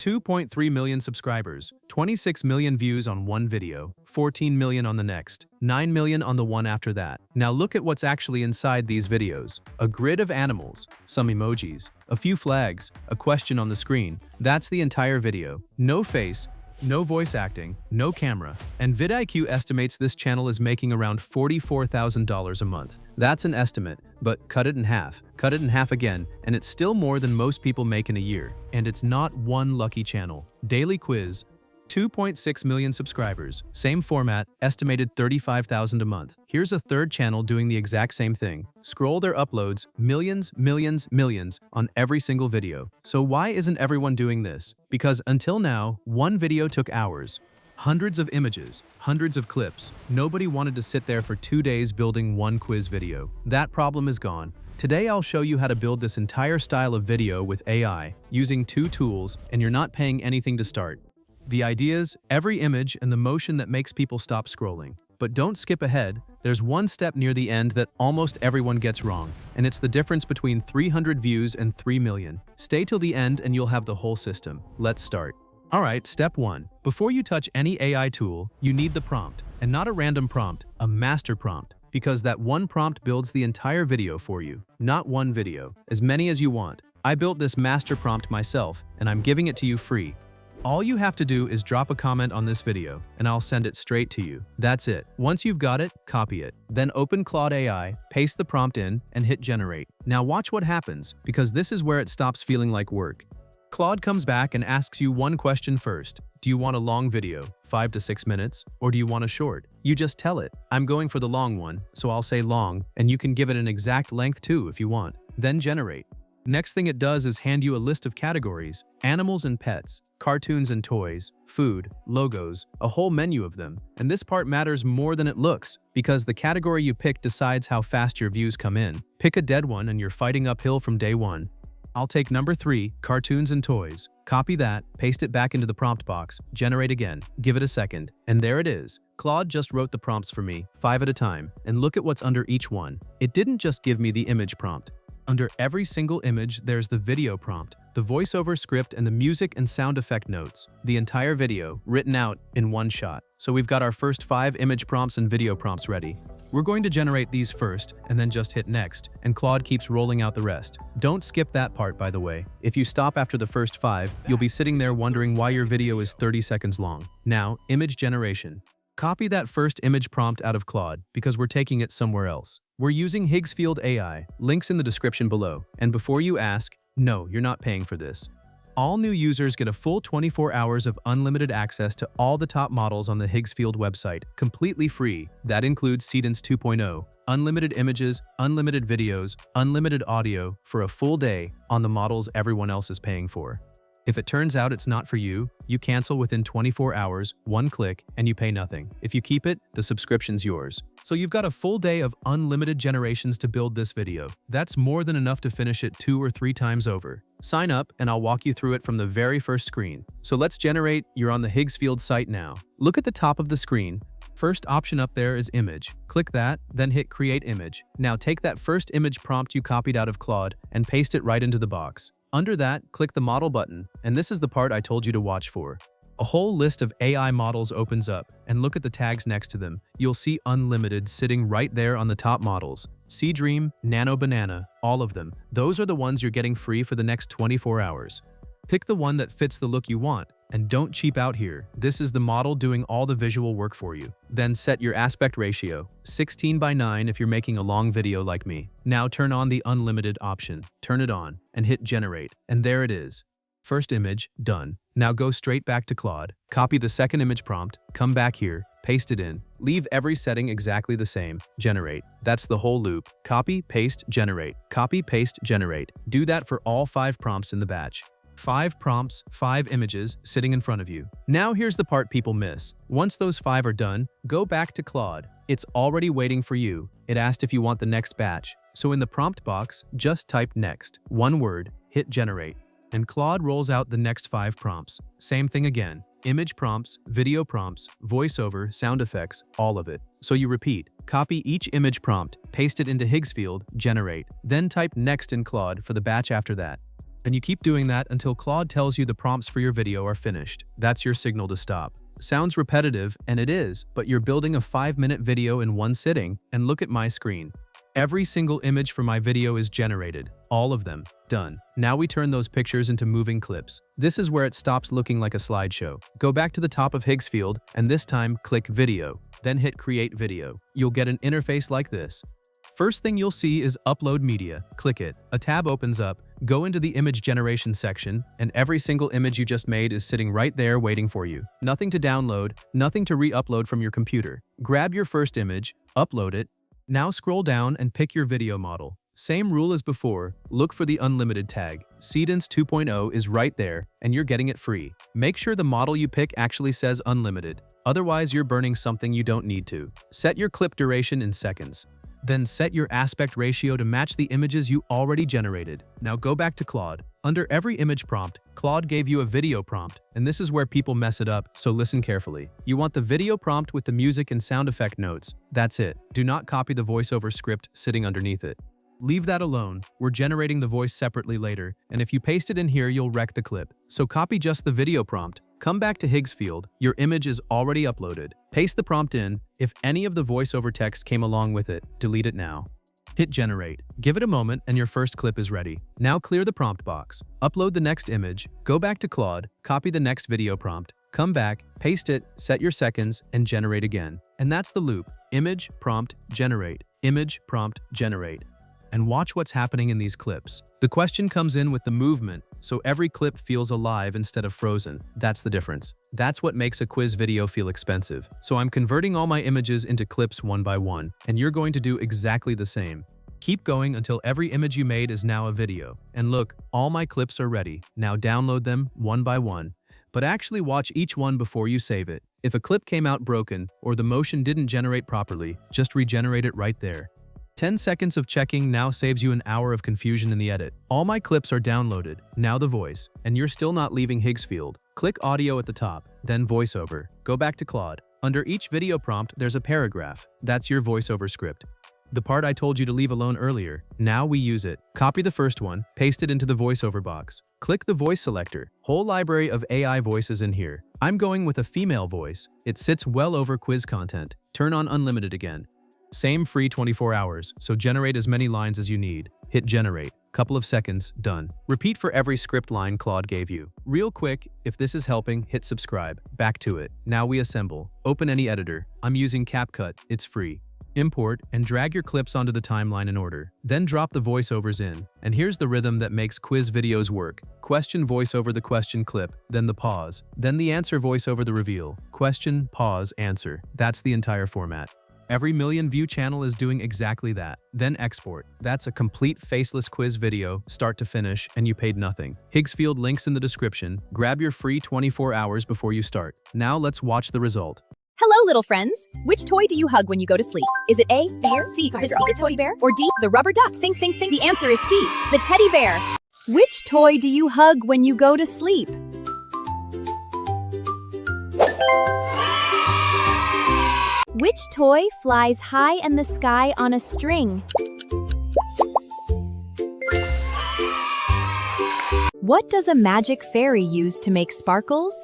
2.3 million subscribers, 26 million views on one video, 14 million on the next, 9 million on the one after that. Now look at what's actually inside these videos. A grid of animals, some emojis, a few flags, a question on the screen. That's the entire video. No face, no voice acting, no camera, and vidIQ estimates this channel is making around $44,000 a month. That's an estimate, but cut it in half again, and it's still more than most people make in a year. And it's not one lucky channel. Daily quiz, 2.6 million subscribers, same format, estimated $35,000 a month. Here's a third channel doing the exact same thing. Scroll their uploads, millions on every single video. So why isn't everyone doing this? Because until now, one video took hours. Hundreds of images, hundreds of clips. Nobody wanted to sit there for 2 days building one quiz video. That problem is gone. Today I'll show you how to build this entire style of video with AI, using 2 tools, and you're not paying anything to start. The ideas, every image, and the motion that makes people stop scrolling. But don't skip ahead, there's one step near the end that almost everyone gets wrong, and it's the difference between 300 views and 3 million. Stay till the end and you'll have the whole system. Let's start. Alright, step 1. Before you touch any AI tool, you need the prompt, and not a random prompt, a master prompt, because that one prompt builds the entire video for you. Not one video, as many as you want. I built this master prompt myself, and I'm giving it to you free. All you have to do is drop a comment on this video, and I'll send it straight to you. That's it. Once you've got it, copy it. Then open Claude AI, paste the prompt in, and hit generate. Now watch what happens, because this is where it stops feeling like work. Claude comes back and asks you one question first. Do you want a long video, 5 to 6 minutes, or do you want a short? You just tell it. I'm going for the long one, so I'll say long, and you can give it an exact length too if you want. Then generate. Next thing it does is hand you a list of categories: animals and pets, cartoons and toys, food, logos, a whole menu of them. And this part matters more than it looks, because the category you pick decides how fast your views come in. Pick a dead one and you're fighting uphill from day one. I'll take number 3, cartoons and toys. Copy that, paste it back into the prompt box, generate again, give it a second, and there it is. Claude just wrote the prompts for me, 5 at a time, and look at what's under each one. It didn't just give me the image prompt. Under every single image, there's the video prompt, the voiceover script, and the music and sound effect notes. The entire video, written out in one shot. So we've got our first 5 image prompts and video prompts ready. We're going to generate these first, and then just hit next, and Claude keeps rolling out the rest. Don't skip that part, by the way. If you stop after the first 5, you'll be sitting there wondering why your video is 30 seconds long. Now, image generation. Copy that first image prompt out of Claude, because we're taking it somewhere else. We're using Higgsfield AI, links in the description below. And before you ask, no, you're not paying for this. All new users get a full 24 hours of unlimited access to all the top models on the Higgsfield website, completely free. That includes Seedance 2.0, unlimited images, unlimited videos, unlimited audio for a full day on the models everyone else is paying for. If it turns out it's not for you, you cancel within 24 hours, 1 click, and you pay nothing. If you keep it, the subscription's yours. So you've got a full day of unlimited generations to build this video. That's more than enough to finish it 2 or 3 times over. Sign up and I'll walk you through it from the very first screen. So let's generate. You're on the Higgsfield site now. Look at the top of the screen. First option up there is image. Click that, then hit create image. Now take that first image prompt you copied out of Claude and paste it right into the box. Under that, click the model button, and this is the part I told you to watch for. A whole list of AI models opens up, and look at the tags next to them. You'll see unlimited sitting right there on the top models. Sea Dream, Nano Banana, all of them. Those are the ones you're getting free for the next 24 hours. Pick the one that fits the look you want, and don't cheap out here. This is the model doing all the visual work for you. Then set your aspect ratio, 16:9 if you're making a long video like me. Now turn on the unlimited option, turn it on, and hit generate, and there it is. First image, done. Now go straight back to Claude, copy the second image prompt, come back here, paste it in, leave every setting exactly the same, generate. That's the whole loop. Copy, paste, generate. Copy, paste, generate. Do that for all 5 prompts in the batch. 5 prompts, 5 images sitting in front of you. Now here's the part people miss. Once those 5 are done, go back to Claude. It's already waiting for you. It asked if you want the next batch. So in the prompt box, just type next, one word, hit generate. And Claude rolls out the next 5 prompts. Same thing again. Image prompts, video prompts, voiceover, sound effects, all of it. So you repeat. Copy each image prompt, paste it into Higgsfield, generate. Then type next in Claude for the batch after that. And you keep doing that until Claude tells you the prompts for your video are finished. That's your signal to stop. Sounds repetitive, and it is, but you're building a 5-minute video in one sitting, and look at my screen. Every single image for my video is generated. All of them. Done. Now we turn those pictures into moving clips. This is where it stops looking like a slideshow. Go back to the top of Higgsfield, and this time click Video. Then hit Create Video. You'll get an interface like this. First thing you'll see is Upload Media. Click it. A tab opens up. Go into the image generation section, and every single image you just made is sitting right there waiting for you. Nothing to download, nothing to re-upload from your computer. Grab your first image, upload it. Now scroll down and pick your video model. Same rule as before, look for the unlimited tag. Seedance 2.0 is right there, and you're getting it free. Make sure the model you pick actually says unlimited. Otherwise, you're burning something you don't need to. Set your clip duration in seconds. Then set your aspect ratio to match the images you already generated. Now go back to Claude. Under every image prompt, Claude gave you a video prompt, and this is where people mess it up, so listen carefully. You want the video prompt with the music and sound effect notes. That's it. Do not copy the voiceover script sitting underneath it. Leave that alone. We're generating the voice separately later, and if you paste it in here, you'll wreck the clip. So copy just the video prompt. Come back to Higgsfield. Your image is already uploaded. Paste the prompt in. If any of the voiceover text came along with it, delete it now. Hit Generate. Give it a moment and your first clip is ready. Now clear the prompt box. Upload the next image. Go back to Claude. Copy the next video prompt. Come back, paste it, set your seconds, and generate again. And that's the loop. Image, prompt, generate. Image, prompt, generate. And watch what's happening in these clips. The question comes in with the movement, so every clip feels alive instead of frozen. That's the difference. That's what makes a quiz video feel expensive. So I'm converting all my images into clips one by one, and you're going to do exactly the same. Keep going until every image you made is now a video. And look, all my clips are ready. Now download them one by one. But actually watch each one before you save it. If a clip came out broken or the motion didn't generate properly, just regenerate it right there. 10 seconds of checking now saves you an hour of confusion in the edit. All my clips are downloaded, now the voice, and you're still not leaving Higgsfield. Click Audio at the top, then Voiceover. Go back to Claude. Under each video prompt, there's a paragraph. That's your voiceover script. The part I told you to leave alone earlier. Now we use it. Copy the first one, paste it into the voiceover box. Click the voice selector. Whole library of AI voices in here. I'm going with a female voice. It sits well over quiz content. Turn on Unlimited again. Same free 24 hours, so generate as many lines as you need. Hit Generate. Couple of seconds, done. Repeat for every script line Claude gave you. Real quick, if this is helping, hit subscribe. Back to it. Now we assemble. Open any editor. I'm using CapCut, it's free. Import and drag your clips onto the timeline in order. Then drop the voiceovers in. And here's the rhythm that makes quiz videos work. Question voice over the question clip, then the pause. Then the answer voice over the reveal. Question, pause, answer. That's the entire format. Every million-view channel is doing exactly that. Then export. That's a complete faceless quiz video, start to finish, and you paid nothing. Higgsfield links in the description. Grab your free 24 hours before you start. Now let's watch the result. Hello, little friends. Which toy do you hug when you go to sleep? Is it A, bear, C, the toy bear, or D, the rubber duck? Think. The answer is C, the teddy bear. Which toy do you hug when you go to sleep? Which toy flies high in the sky on a string? What does a magic fairy use to make sparkles?